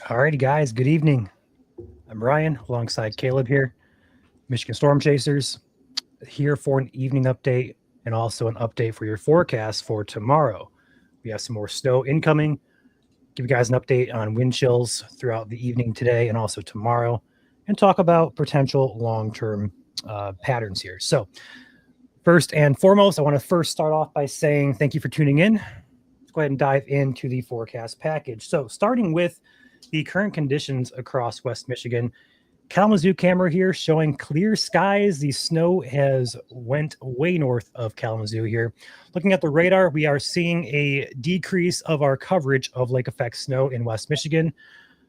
All righty, guys. Good evening. I'm Ryan alongside Caleb here, Michigan Storm Chasers, here for an evening update and also an update for your forecast for tomorrow. We have some more snow incoming. Give you guys an update on wind chills throughout the evening today and also tomorrow, and talk about potential long-term patterns here. So, first and foremost, I want to first start off by saying thank you for tuning in. Let's go ahead and dive into the forecast package. So, starting with the current conditions across West Michigan. Kalamazoo camera here showing clear skies. The snow has went way north of Kalamazoo here. Looking at the radar, we are seeing a decrease of our coverage of lake effect snow in West Michigan.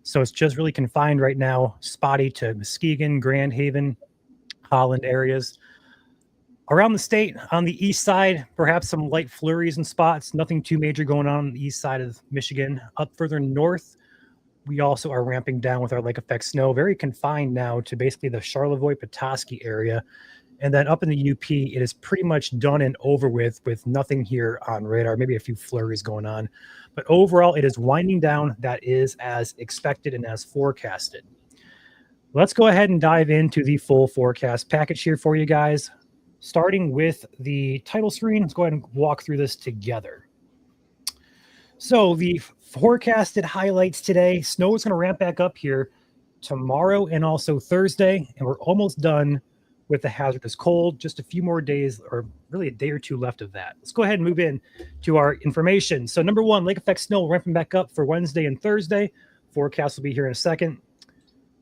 So it's just really confined right now, spotty to Muskegon, Grand Haven, Holland areas. Around the state, on the east side, perhaps some light flurries and spots. Nothing too major going on the east side of Michigan. Up further north, we also are ramping down with our lake effect snow, very confined now to basically the Charlevoix-Petoskey area. And then up in the UP, it is pretty much done and over with nothing here on radar, maybe a few flurries going on. But overall, it is winding down. That is as expected and as forecasted. Let's go ahead and dive into the full forecast package here for you guys. Starting with the title screen, let's go ahead and walk through this together. So the forecasted highlights today, snow is going to ramp back up here tomorrow and also Thursday, and we're almost done with the hazardous cold. Just a few more days, or really a day or two left of that. Let's go ahead and move in to our information. So number one, lake effect snow ramping back up for Wednesday and Thursday. Forecast will be here in a second.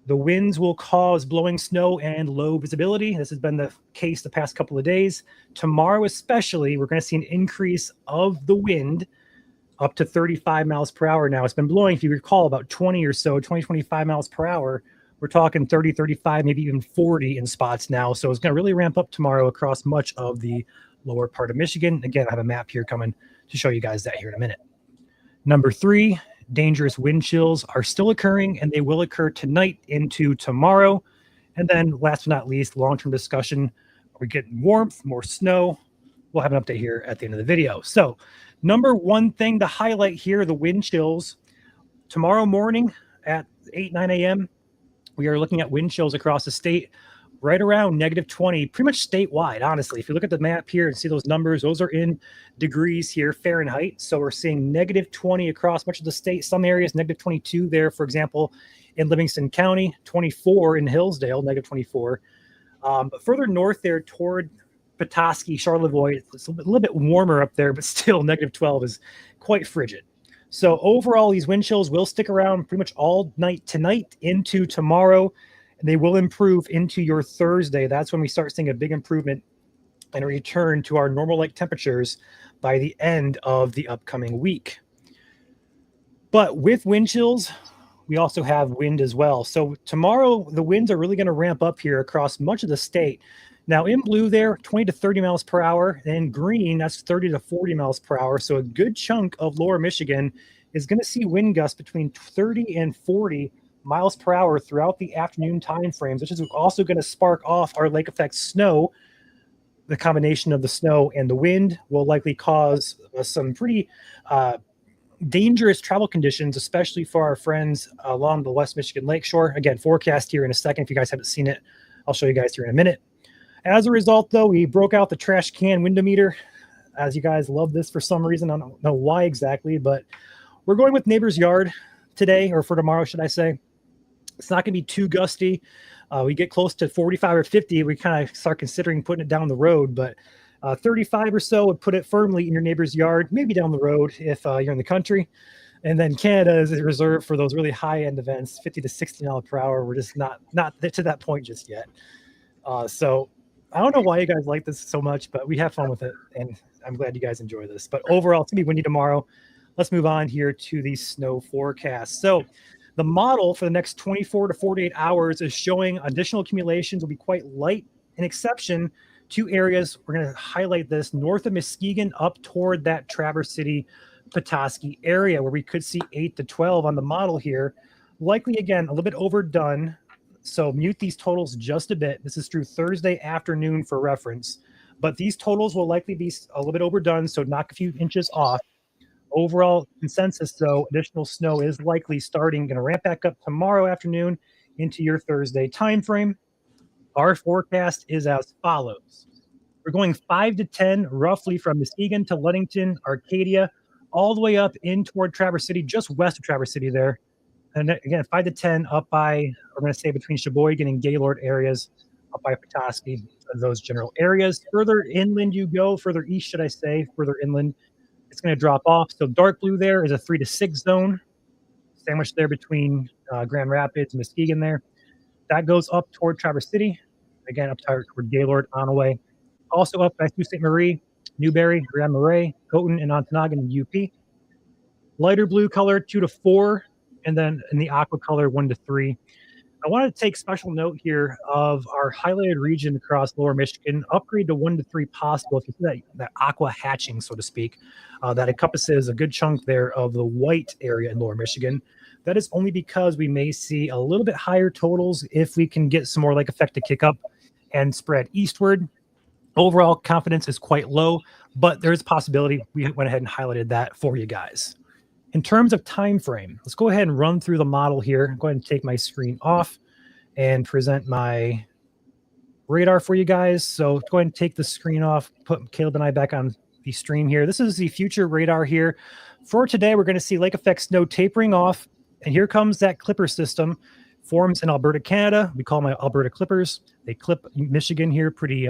The winds will cause blowing snow and low visibility. This has been the case the past couple of days. Tomorrow especially, we're going to see an increase of the wind up to 35 miles per hour now. It's been blowing, if you recall, about 20 or so, 20, 25 miles per hour. We're talking 30, 35, maybe even 40 in spots now. So it's going to really ramp up tomorrow across much of the lower part of Michigan. Again, I have a map here coming to show you guys that here in a minute. Number three, dangerous wind chills are still occurring, and they will occur tonight into tomorrow. And then last but not least, long-term discussion. We're getting warmth, more snow. We'll have an update here at the end of the video. So number one thing to highlight here, the wind chills. Tomorrow morning at 8, 9 a.m., we are looking at wind chills across the state right around -20, pretty much statewide, honestly. If you look at the map here and see those numbers, those are in degrees here, Fahrenheit. So we're seeing -20 across much of the state. Some areas, -22 there, for example, in Livingston County, 24 in Hillsdale, -24. But further north there toward Petoskey, Charlevoix, it's a little bit warmer up there, but still -12 is quite frigid. So overall, these wind chills will stick around pretty much all night tonight into tomorrow, and they will improve into your Thursday. That's when we start seeing a big improvement and a return to our normal-like temperatures by the end of the upcoming week. But with wind chills, we also have wind as well. So tomorrow, the winds are really going to ramp up here across much of the state. Now in blue there, 20 to 30 miles per hour. And in green, that's 30 to 40 miles per hour. So a good chunk of lower Michigan is going to see wind gusts between 30 and 40 miles per hour throughout the afternoon time frames, which is also going to spark off our lake effect snow. The combination of the snow and the wind will likely cause some pretty dangerous travel conditions, especially for our friends along the West Michigan Lakeshore. Again, forecast here in a second. If you guys haven't seen it, I'll show you guys here in a minute. As a result, though, we broke out the trash can window meter. As you guys love this for some reason, I don't know why exactly, but we're going with neighbor's yard today, or for tomorrow, should I say. It's not going to be too gusty. We get close to 45 or 50, we kind of start considering putting it down the road, but 35 or so would put it firmly in your neighbor's yard, maybe down the road if you're in the country. And then Canada is reserved for those really high-end events, 50 to 60 miles per hour. We're just not to that point just yet. So I don't know why you guys like this so much, but we have fun with it, and I'm glad you guys enjoy this. But overall, it's going to be windy tomorrow. Let's move on here to the snow forecast. So the model for the next 24 to 48 hours is showing additional accumulations will be quite light, an exception to areas. We're going to highlight this north of Muskegon up toward that Traverse City, Petoskey area where we could see 8 to 12 on the model here. Likely, again, a little bit overdone. So mute these totals just a bit. This is through Thursday afternoon for reference. But these totals will likely be a little bit overdone, so knock a few inches off. Overall consensus, though, additional snow is likely going to ramp back up tomorrow afternoon into your Thursday timeframe. Our forecast is as follows. We're going 5 to 10, roughly from Muskegon to Ludington, Arcadia, all the way up in toward Traverse City, just west of Traverse City there. And again, 5 to 10 up by, we're going to say between Sheboygan and Gaylord areas, up by Petoskey, those general areas. Further inland you go, further east, should I say, further inland, it's going to drop off. So dark blue there is a 3 to 6 zone, sandwiched there between Grand Rapids and Muskegon there. That goes up toward Traverse City, again, up toward Gaylord, Onaway. Also up by Sault Ste. Marie, Newberry, Grand Marais, Houghton, and Ontonagon and UP. Lighter blue color, 2 to 4, and then in the aqua color, 1 to 3. I want to take special note here of our highlighted region across Lower Michigan, upgrade to 1 to 3 possible. If you see that aqua hatching, so to speak, that encompasses a good chunk there of the white area in Lower Michigan. That is only because we may see a little bit higher totals if we can get some more lake effect to kick up and spread eastward. Overall confidence is quite low, but there is a possibility. We went ahead and highlighted that for you guys. In terms of time frame, let's go ahead and run through the model here. Go ahead and take my screen off and present my radar for you guys. So go ahead and take the screen off, put Caleb and I back on the stream here. This is the future radar here. For today, we're going to see lake effect snow tapering off. And here comes that clipper system. Forms in Alberta, Canada. We call them Alberta clippers. They clip Michigan here pretty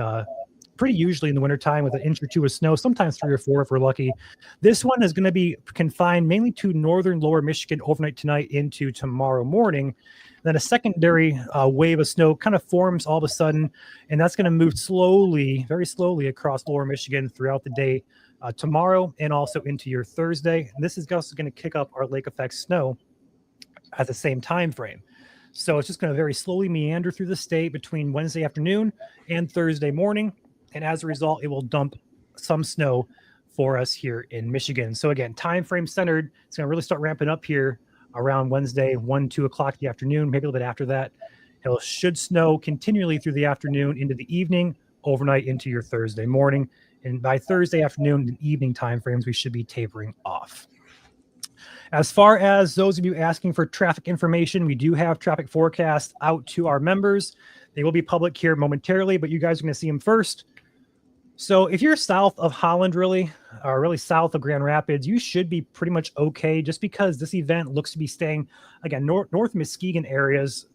usually in the wintertime with an inch or two of snow, sometimes 3 or 4 if we're lucky. This one is going to be confined mainly to northern Lower Michigan overnight tonight into tomorrow morning. Then a secondary wave of snow kind of forms all of a sudden, and that's going to move slowly, very slowly across Lower Michigan throughout the day tomorrow and also into your Thursday. And this is also going to kick up our lake effect snow at the same time frame. So it's just going to very slowly meander through the state between Wednesday afternoon and Thursday morning. And as a result, it will dump some snow for us here in Michigan. So again, time frame centered. It's going to really start ramping up here around Wednesday, 1, 2 o'clock in the afternoon, maybe a little bit after that. It should snow continually through the afternoon into the evening, overnight into your Thursday morning. And by Thursday afternoon and evening time frames, we should be tapering off. As far as those of you asking for traffic information, we do have traffic forecasts out to our members. They will be public here momentarily, but you guys are going to see them first. So if you're south of Holland, really south of Grand Rapids, you should be pretty much okay, just because this event looks to be staying, again, north Muskegon areas,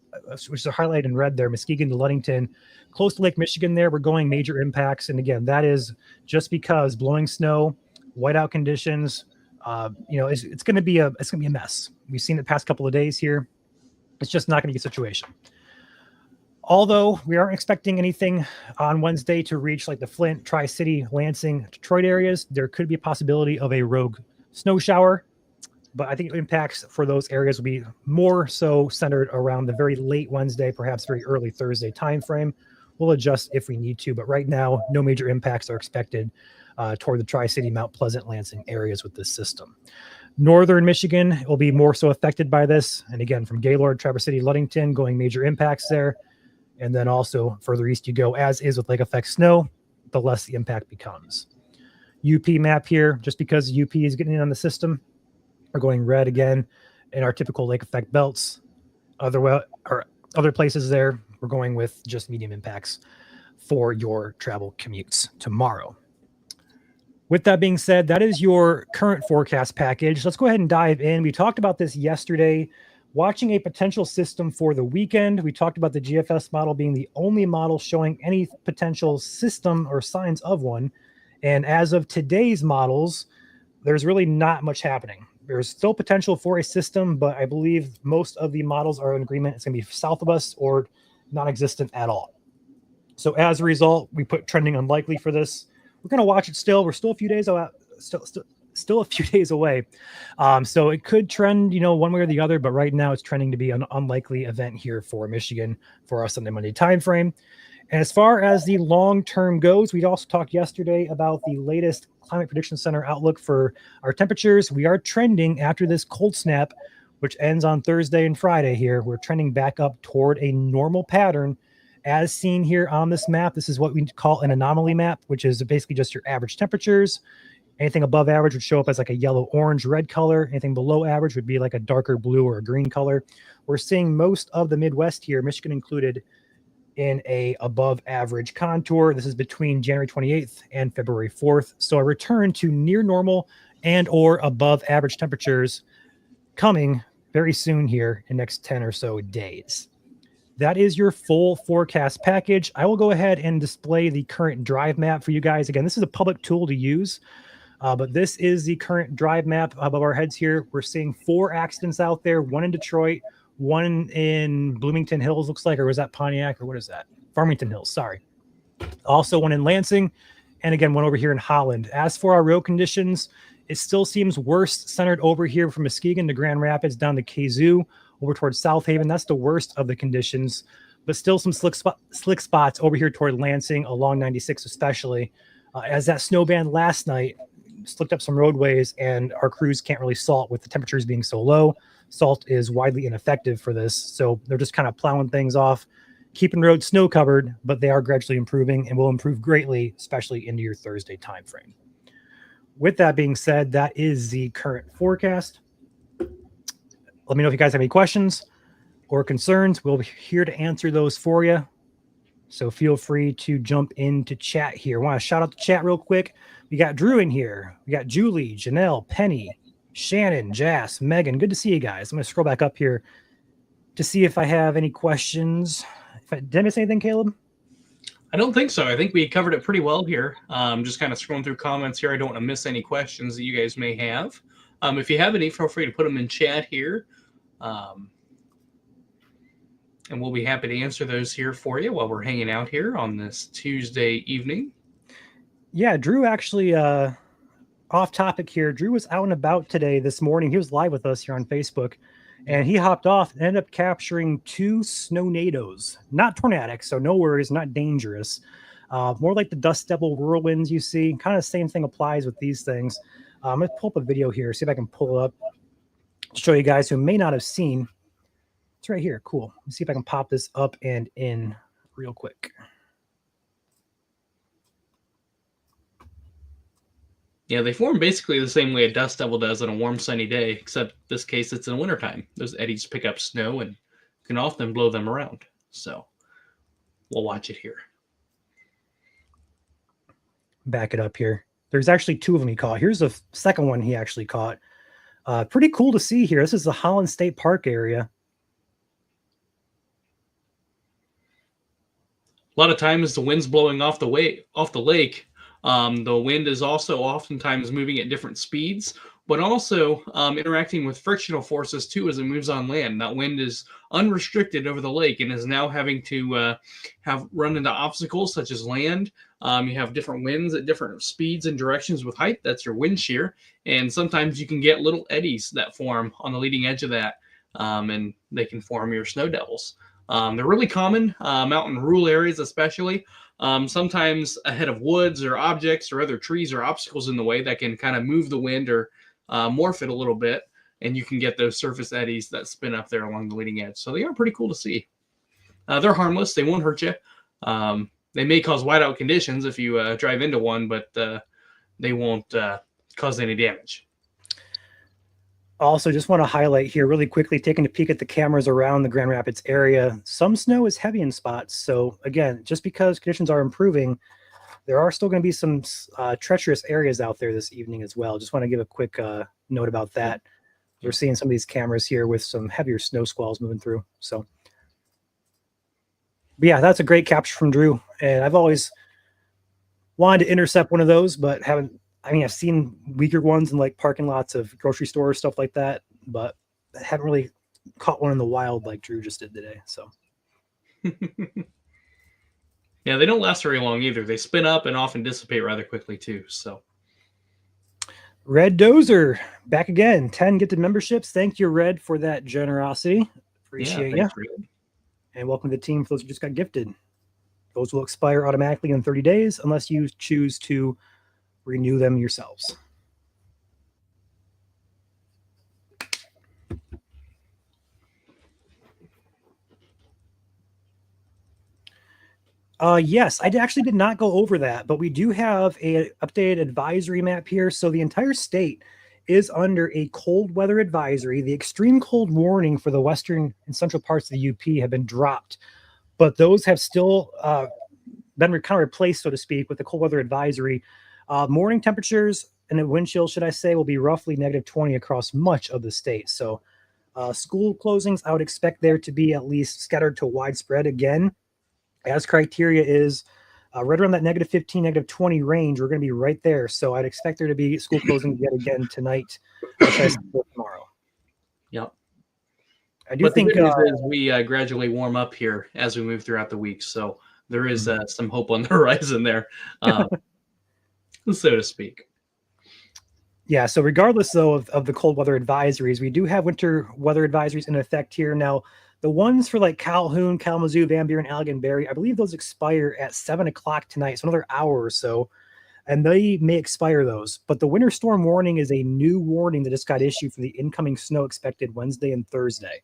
which are highlighted in red there, Muskegon to Ludington, close to Lake Michigan there, we're going major impacts. And again, that is just because blowing snow, whiteout conditions, it's going to be a mess. We've seen it the past couple of days here. It's just not going to be a situation. Although we aren't expecting anything on Wednesday to reach like the Flint, Tri-City, Lansing, Detroit areas, there could be a possibility of a rogue snow shower. But I think impacts for those areas will be more so centered around the very late Wednesday, perhaps very early Thursday timeframe. We'll adjust if we need to, but right now, no major impacts are expected toward the Tri-City, Mount Pleasant, Lansing areas with this system. Northern Michigan will be more so affected by this. And again, from Gaylord, Traverse City, Ludington, going major impacts there. And then also further east you go, as is with lake effect snow, the less the impact becomes. UP map here, just because UP is getting in on the system, we're going red again in our typical lake effect belts. Other places there, we're going with just medium impacts for your travel commutes tomorrow. With that being said, that is your current forecast package. Let's go ahead and dive in. We talked about this yesterday. Watching a potential system for the weekend. We talked about the GFS model being the only model showing any potential system or signs of one. And as of today's models, there's really not much happening. There's still potential for a system, but I believe most of the models are in agreement it's going to be south of us or non-existent at all. So as a result, we put trending unlikely for this. We're going to watch it still. We're still a few days out. Still a few days away. So it could trend, one way or the other, but right now it's trending to be an unlikely event here for Michigan for our Sunday, Monday timeframe. And as far as the long term goes, we also talked yesterday about the latest Climate Prediction Center outlook for our temperatures. We are trending after this cold snap, which ends on Thursday and Friday here. We're trending back up toward a normal pattern as seen here on this map. This is what we call an anomaly map, which is basically just your average temperatures. Anything above average would show up as like a yellow, orange, red color. Anything below average would be like a darker blue or a green color. We're seeing most of the Midwest here, Michigan included, in a above average contour. This is between January 28th and February 4th. So a return to near normal and or above average temperatures coming very soon here in the next 10 or so days. That is your full forecast package. I will go ahead and display the current drive map for you guys. Again, this is a public tool to use, but this is the current drive map above our heads here. We're seeing 4 accidents out there, 1 in Detroit, 1 in Bloomington Hills, looks like, or was that Pontiac, or what is that? Farmington Hills, sorry. Also 1 in Lansing, and again, 1 over here in Holland. As for our road conditions, it still seems worst centered over here from Muskegon to Grand Rapids down to Kazoo, over towards South Haven. That's the worst of the conditions, but still some slick spots over here toward Lansing along 96 especially. As that snow band last night slicked up some roadways, and our crews can't really salt with the temperatures being so low. Salt is widely ineffective for this, so they're just kind of plowing things off, keeping roads snow covered, but they are gradually improving and will improve greatly, especially into your Thursday timeframe. With that being said, that is the current forecast. Let me know if you guys have any questions or concerns. We'll be here to answer those for you. So feel free to jump into chat here. I want to shout out the chat real quick. We got Drew in here. We got Julie, Janelle, Penny, Shannon, Jas, Megan. Good to see you guys. I'm going to scroll back up here to see if I have any questions. Did I miss anything, Caleb? I don't think so. I think we covered it pretty well here. Just kind of scrolling through comments here. I don't want to miss any questions that you guys may have. If you have any, feel free to put them in chat here. And we'll be happy to answer those here for you while we're hanging out here on this Tuesday evening. Yeah, Drew actually, off topic here. Drew was out and about today this morning. He was live with us here on Facebook, and he hopped off and ended up capturing 2 snownadoes. Not tornadic, so no worries, not dangerous. More like the dust devil whirlwinds you see. Kind of the same thing applies with these things. I'm going to pull up a video here, see if I can pull it up to show you guys who may not have seen. It's right here. Cool. Let's see if I can pop this up and in real quick. Yeah, they form basically the same way a dust devil does on a warm, sunny day, except this case it's in wintertime. Those eddies pick up snow and can often blow them around. So we'll watch it here. Back it up here. There's actually 2 of them he caught. Here's the second one he actually caught. Pretty cool to see here. This is the Holland State Park area. A lot of times the wind's blowing off the lake. The wind is also oftentimes moving at different speeds, but also interacting with frictional forces too as it moves on land. That wind is unrestricted over the lake and is now having to run into obstacles such as land. You have different winds at different speeds and directions with height. That's your wind shear. And sometimes you can get little eddies that form on the leading edge of that, and they can form your snow devils. They're really common out in rural areas especially. Sometimes ahead of woods or objects or other trees or obstacles in the way that can kind of move the wind or morph it a little bit, and you can get those surface eddies that spin up there along the leading edge. So they are pretty cool to see. They're harmless. They won't hurt you. They may cause whiteout conditions if you drive into one, but they won't cause any damage. Also, just want to highlight here really quickly, taking a peek at the cameras around the Grand Rapids area. Some snow is heavy in spots. So again, just because conditions are improving, there are still going to be some treacherous areas out there this evening as well. Just want to give a quick note about that. We're seeing some of these cameras here with some heavier snow squalls moving through. So, but yeah, that's a great capture from Drew. And I've always wanted to intercept one of those, but haven't. I mean, I've seen weaker ones in like parking lots of grocery stores, stuff like that, but I haven't really caught one in the wild like Drew just did today. So, yeah, they don't last very long either. They spin up and often dissipate rather quickly too. So, Red Dozer back again. 10 gifted memberships. Thank you, Red, for that generosity. Appreciate you. And welcome to the team for those who just got gifted. Those will expire automatically in 30 days unless you choose to renew them yourselves. Yes, actually did not go over that, but we do have a updated advisory map here. So the entire state is under a cold weather advisory. The extreme cold warning for the western and central parts of the UP have been dropped, but those have still been kind of replaced, so to speak, with the cold weather advisory. Morning temperatures and the wind chill, should I say, will be roughly -20 across much of the state. So school closings, I would expect there to be at least scattered to widespread again. As criteria is right around that -15, -20 range, we're going to be right there. So I'd expect there to be school closings yet again tonight, tomorrow. Yep. I do But the think good news is we gradually warm up here as we move throughout the week. So there is some hope on the horizon there, so to speak. Yeah, so regardless though of the cold weather advisories, we do have winter weather advisories in effect here. Now, the ones for like Calhoun, Kalamazoo, Van Buren, Allegan, I believe those expire at 7 o'clock tonight, so another hour or so, and they may expire those. But the winter storm warning is a new warning that just got issued for the incoming snow expected Wednesday and Thursday.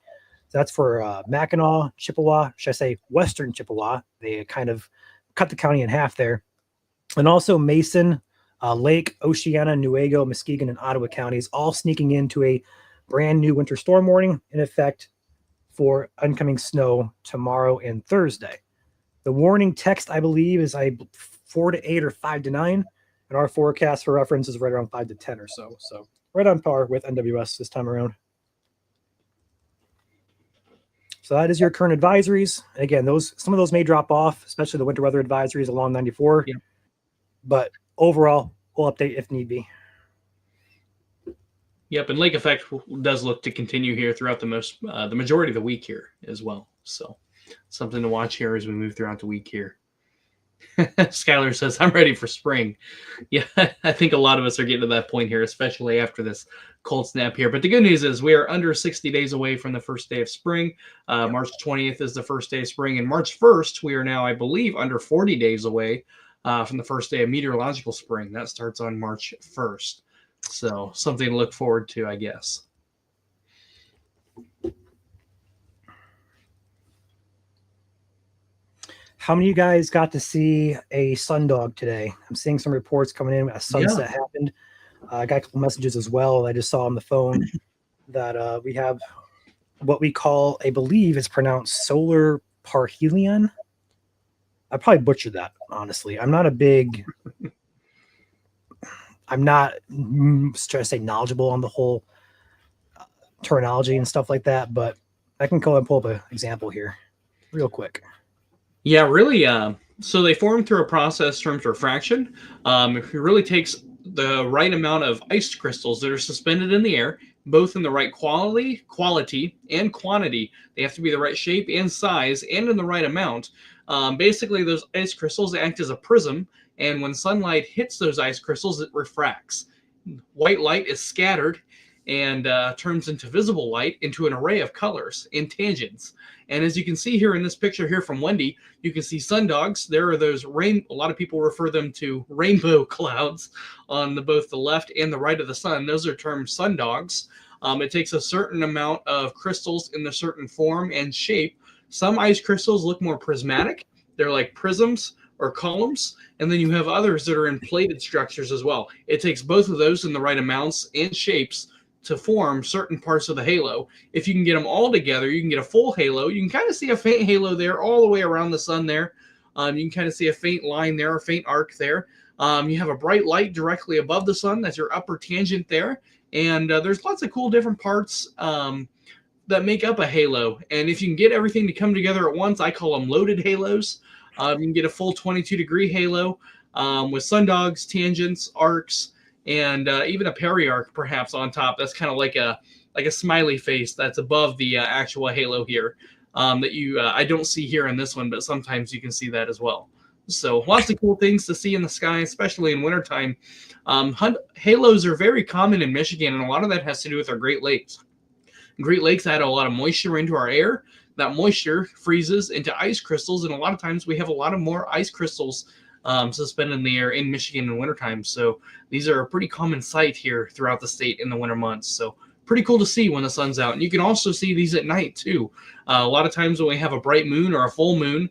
So that's for Mackinac, Chippewa, should I say Western Chippewa? They kind of cut the county in half there. And also Mason, Lake, Oceana, Newaygo, Muskegon, and Ottawa counties, all sneaking into a brand new winter storm warning in effect for oncoming snow tomorrow and Thursday. The warning text, I believe, is 4 to 8 or 5 to 9, and our forecast for reference is right around 5 to 10 or so. So right on par with NWS this time around. So that is your current advisories. Again, some of those may drop off, especially the winter weather advisories along 94. Yeah. But overall, we'll update if need be. Yep, and lake effect does look to continue here throughout the majority of the week here as well. So something to watch here as we move throughout the week here. Skylar says, I'm ready for spring. Yeah, I think a lot of us are getting to that point here, especially after this cold snap here. But the good news is we are under 60 days away from the first day of spring. March 20th is the first day of spring. And March 1st, we are now, I believe, under 40 days away from the first day of meteorological spring. That starts on March 1st. So something to look forward to, I guess. How many of you guys got to see a sundog today? I'm seeing some reports coming in. A sunset happened. I got a couple messages as well. I just saw on the phone that we have what we call, I believe it's pronounced solar parhelion. I probably butchered that, honestly. I'm not, trying to say knowledgeable on the whole terminology and stuff like that, but I can go and pull up an example here real quick. Yeah, really. So they form through a process termed refraction. It really takes the right amount of ice crystals that are suspended in the air, both in the right quality and quantity. They have to be the right shape and size and in the right amount. Basically, those ice crystals act as a prism, and when sunlight hits those ice crystals, it refracts. White light is scattered and turns into visible light into an array of colors and tangents. And as you can see here in this picture here from Wendy, you can see sundogs. There are those a lot of people refer them to rainbow clouds on both the left and the right of the sun. Those are termed sundogs. It takes a certain amount of crystals in a certain form and shape. Some ice crystals look more prismatic. They're like prisms or columns. And then you have others that are in plated structures as well. It takes both of those in the right amounts and shapes to form certain parts of the halo. If you can get them all together, you can get a full halo. You can kind of see a faint halo there all the way around the sun there. You can kind of see a faint line there, a faint arc there. You have a bright light directly above the sun. That's your upper tangent there. And there's lots of cool different parts that make up a halo. And if you can get everything to come together at once, I call them loaded halos. You can get a full 22-degree halo with sundogs, tangents, arcs, and even a periarc perhaps on top. That's kind of like a smiley face that's above the actual halo here that I don't see here in this one, but sometimes you can see that as well. So lots of cool things to see in the sky, especially in wintertime. Halos are very common in Michigan, and a lot of that has to do with our Great Lakes. Great Lakes add a lot of moisture into our air. That moisture freezes into ice crystals, and a lot of times we have a lot of more ice crystals suspended in the air in Michigan in wintertime. So these are a pretty common sight here throughout the state in the winter months. So pretty cool to see when the sun's out. And you can also see these at night too. A lot of times when we have a bright moon or a full moon,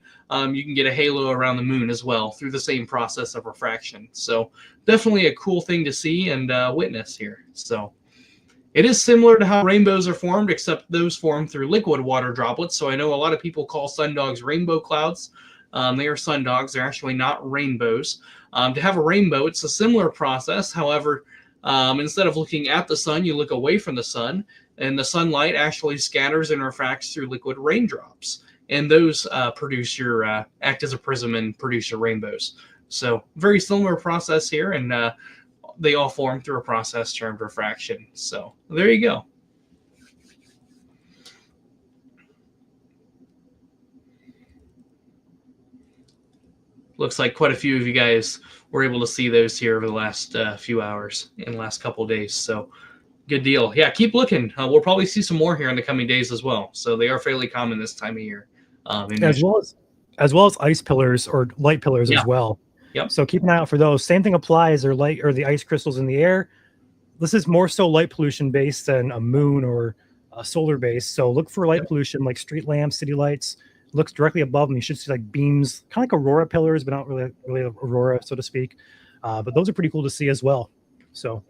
you can get a halo around the moon as well through the same process of refraction. So definitely a cool thing to see and witness here. So it is similar to how rainbows are formed, except those form through liquid water droplets. So I know a lot of people call sundogs rainbow clouds. They are sundogs. They're actually not rainbows. To have a rainbow, it's a similar process. However, instead of looking at the sun, you look away from the sun, and the sunlight actually scatters and refracts through liquid raindrops. And those act as a prism and produce your rainbows. So very similar process here, and they all form through a process termed refraction. So there you go. Looks like quite a few of you guys were able to see those here over the last few hours and last couple of days. So good deal. Yeah, keep looking. We'll probably see some more here in the coming days as well. So they are fairly common this time of year. As well as ice pillars or light pillars as well. Yep. So keep an eye out for those. Same thing applies, or light or the ice crystals in the air. This is more so light pollution based than a moon or a solar based. So look for light pollution like street lamps, city lights. Looks directly above them. You should see like beams, kind of like aurora pillars, but not really aurora, so to speak. But those are pretty cool to see as well. So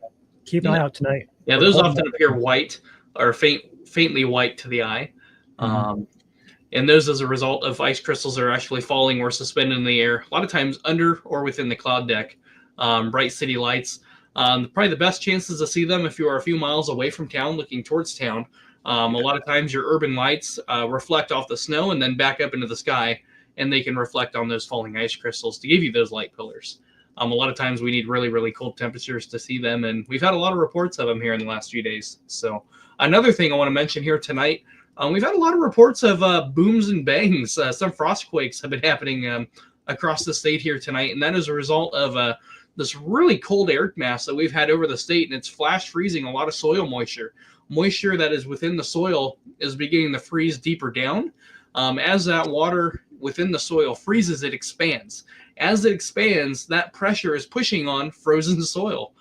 keep an eye out tonight. Yeah, those often appear white or faintly white to the eye. And those as a result of ice crystals that are actually falling or suspended in the air, a lot of times under or within the cloud deck. Bright city lights. Probably the best chances to see them if you are a few miles away from town looking towards town. A lot of times your urban lights reflect off the snow and then back up into the sky, and they can reflect on those falling ice crystals to give you those light pillars. A lot of times we need really, really cold temperatures to see them, and we've had a lot of reports of them here in the last few days. So another thing I want to mention here tonight, we've had a lot of reports of booms and bangs. Some frost quakes have been happening across the state here tonight, and that is a result of this really cold air mass that we've had over the state, and it's flash freezing a lot of soil moisture. Moisture that is within the soil is beginning to freeze deeper down. As that water within the soil freezes, it expands. As it expands, that pressure is pushing on frozen soil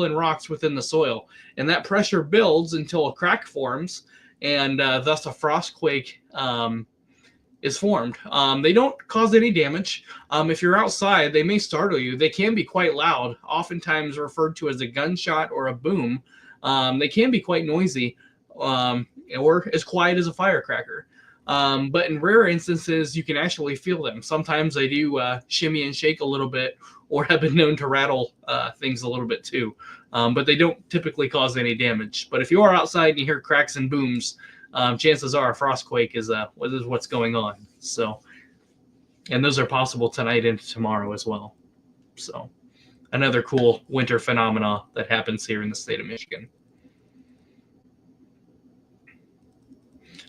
and rocks within the soil. And that pressure builds until a crack forms, and thus a frost quake is formed. They don't cause any damage. If you're outside, they may startle you. They can be quite loud, oftentimes referred to as a gunshot or a boom. They can be quite noisy or as quiet as a firecracker. But in rare instances, you can actually feel them. Sometimes they do shimmy and shake a little bit, or have been known to rattle things a little bit too. But they don't typically cause any damage. But if you are outside and you hear cracks and booms, chances are a frostquake is what's going on. So, and those are possible tonight and tomorrow as well. So another cool winter phenomena that happens here in the state of Michigan.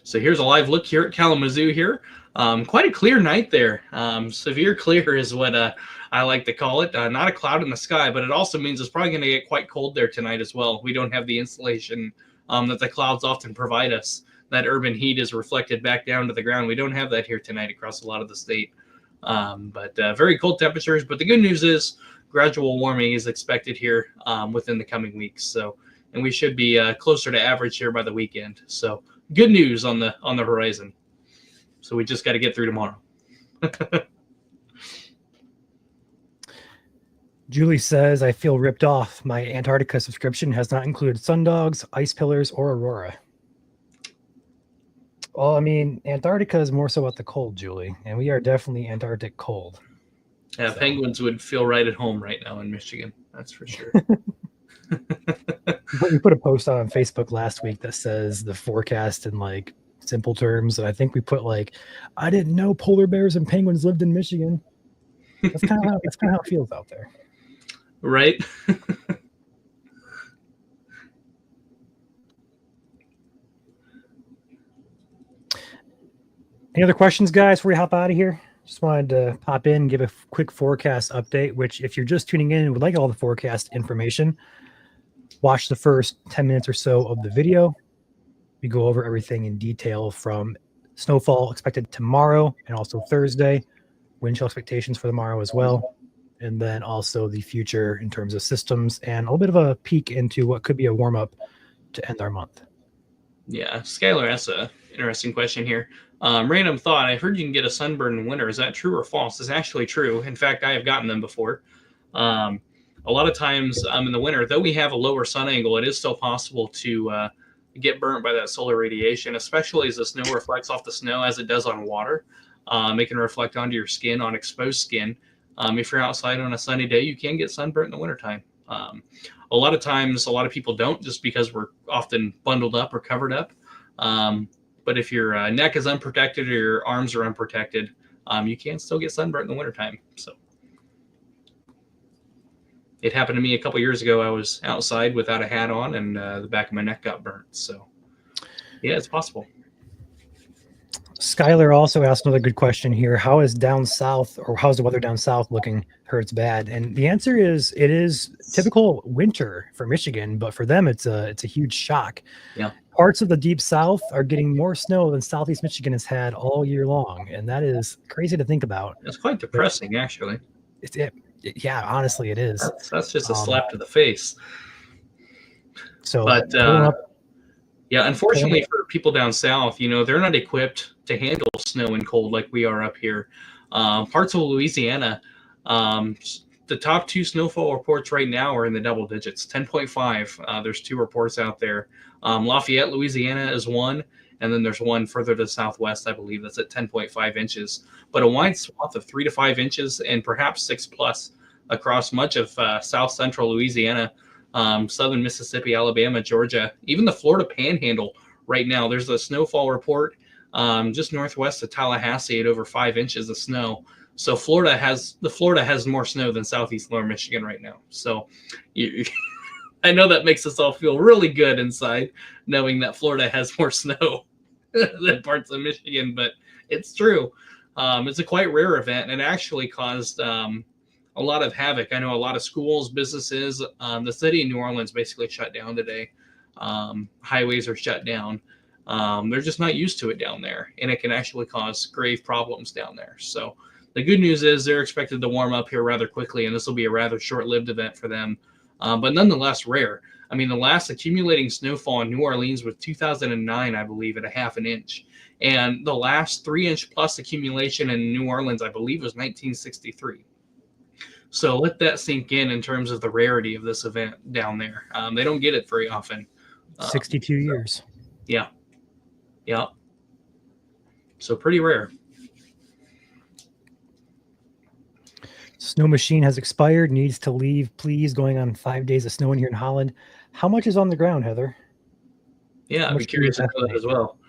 So here's a live look here at Kalamazoo here. Quite a clear night there. Severe clear is what I like to call it. Not a cloud in the sky, but it also means it's probably going to get quite cold there tonight as well. We don't have the insulation that the clouds often provide us. That urban heat is reflected back down to the ground. We don't have that here tonight across a lot of the state. But very cold temperatures. But the good news is gradual warming is expected here within the coming weeks. So, and we should be closer to average here by the weekend. So good news on the horizon. So we just got to get through tomorrow. Julie says, I feel ripped off. My Antarctica subscription has not included sundogs, ice pillars, or aurora. Well, I mean, Antarctica is more so about the cold, Julie, and we are definitely Antarctic cold. Yeah, so. Penguins would feel right at home right now in Michigan. That's for sure. We put a post on Facebook last week that says the forecast in like simple terms, and I think we put like, I didn't know polar bears and penguins lived in Michigan. That's kind of how it feels out there. Right. Any other questions, guys, before we hop out of here? Just wanted to pop in and give a quick forecast update, which if you're just tuning in and would like all the forecast information, watch the first 10 minutes or so of the video. We go over everything in detail from snowfall expected tomorrow and also Thursday, wind chill expectations for tomorrow as well, and then also the future in terms of systems and a little bit of a peek into what could be a warm-up to end our month? Yeah, Skylar asks a interesting question here. Random thought. I heard you can get a sunburn in winter. Is that true or false? It's actually true. In fact, I have gotten them before. A lot of times in the winter, though we have a lower sun angle, it is still possible to get burnt by that solar radiation, especially as the snow reflects off the snow as it does on water. It can reflect onto your skin, on exposed skin. If you're outside on a sunny day, you can get sunburnt in the wintertime. A lot of times, a lot of people don't, just because we're often bundled up or covered up. But if your neck is unprotected or your arms are unprotected, you can still get sunburnt in the wintertime. So it happened to me a couple years ago. I was outside without a hat on, and the back of my neck got burnt. So yeah, it's possible. Skylar also asked another good question here. How is down south, or how's the weather down south looking? Heard it's bad. And the answer is it is typical winter for Michigan, but for them it's a huge shock. Yeah. Parts of the deep south are getting more snow than southeast Michigan has had all year long. And that is crazy to think about. It's quite depressing, actually. Yeah, honestly, it is. That's just a slap to the face. So, but yeah, unfortunately for people down south, they're not equipped to handle snow and cold like we are up here. Parts of Louisiana, the top 2 snowfall reports right now are in the double digits, 10.5. There's 2 reports out there. Lafayette, Louisiana is one, and then there's one further to the southwest, I believe, that's at 10.5 inches. But a wide swath of 3 to 5 inches and perhaps 6+ across much of south central Louisiana, southern Mississippi, Alabama, Georgia, even the Florida Panhandle right now. There's a snowfall report just northwest of Tallahassee at over 5 inches of snow. So Florida has more snow than southeast lower Michigan right now. So I know that makes us all feel really good inside, knowing that Florida has more snow than parts of Michigan, but it's true. It's a quite rare event, and it actually caused a lot of havoc. I know a lot of schools, businesses, the city of New Orleans basically shut down today. Highways are shut down. They're just not used to it down there, and it can actually cause grave problems down there. So the good news is they're expected to warm up here rather quickly, and this will be a rather short-lived event for them, but nonetheless rare. I mean, the last accumulating snowfall in New Orleans was 2009, I believe, at a half an inch. And the last 3-inch plus accumulation in New Orleans, I believe, was 1963. So let that sink in terms of the rarity of this event down there. They don't get it very often. 62 years. Yeah. Yeah. So pretty rare. Snow machine has expired, needs to leave, please. Going on 5 days of snow in here in Holland. How much is on the ground, Heather? Yeah, I'd be curious to know that as well.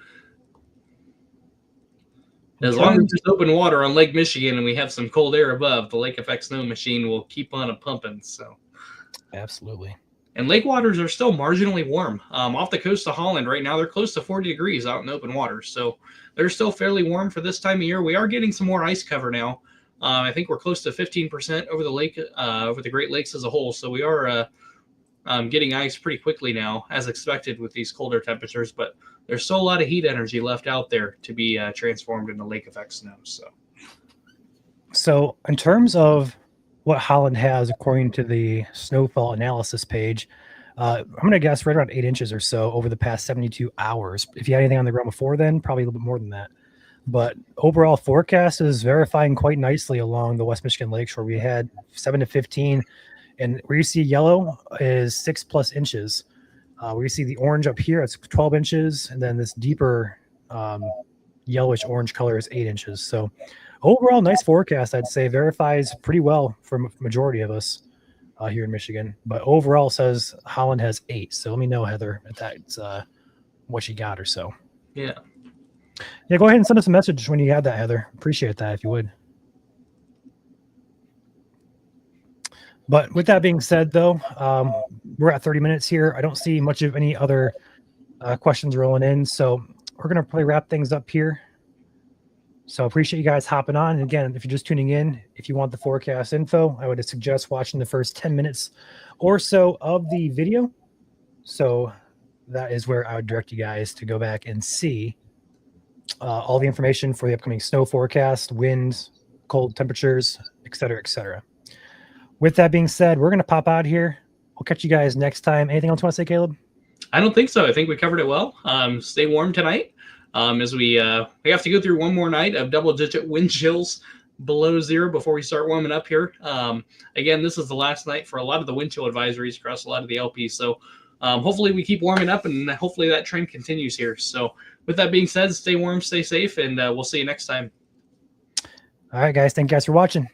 As long as there's open water on Lake Michigan and we have some cold air above, the lake effect snow machine will keep on pumping. So, absolutely. And lake waters are still marginally warm. Off the coast of Holland right now, they're close to 40 degrees out in open water. So they're still fairly warm for this time of year. We are getting some more ice cover now. I think we're close to 15% over the lake, over the Great Lakes as a whole. So we are getting ice pretty quickly now, as expected with these colder temperatures. But there's still a lot of heat energy left out there to be transformed into lake effect snow. So in terms of what Holland has, according to the snowfall analysis page, I'm going to guess right around 8 inches or so over the past 72 hours. If you had anything on the ground before then, probably a little bit more than that. But overall forecast is verifying quite nicely along the West Michigan Lakes, where we had 7 to 15. And where you see yellow is 6+ inches. Where you see the orange up here, it's 12 inches. And then this deeper yellowish orange color is 8 inches. So overall, nice forecast, I'd say. Verifies pretty well for majority of us here in Michigan. But overall says Holland has 8. So let me know, Heather, if that's what you got or so. Yeah. Yeah, go ahead and send us a message when you have that, Heather. Appreciate that if you would. But with that being said, though, we're at 30 minutes here. I don't see much of any other questions rolling in. So we're going to probably wrap things up here. So appreciate you guys hopping on. And again, if you're just tuning in, if you want the forecast info, I would suggest watching the first 10 minutes or so of the video. So that is where I would direct you guys to go back and see all the information for the upcoming snow forecast, winds, cold temperatures, et cetera, et cetera. With that being said, we're going to pop out here. We'll catch you guys next time. Anything else you want to say, Caleb? I don't think so. I think we covered it well. Stay warm tonight as we have to go through one more night of double-digit wind chills below zero before we start warming up here. Again, this is the last night for a lot of the wind chill advisories across a lot of the LPs. So hopefully we keep warming up, and hopefully that trend continues here. So with that being said, stay warm, stay safe, and we'll see you next time. All right, guys. Thank you guys for watching.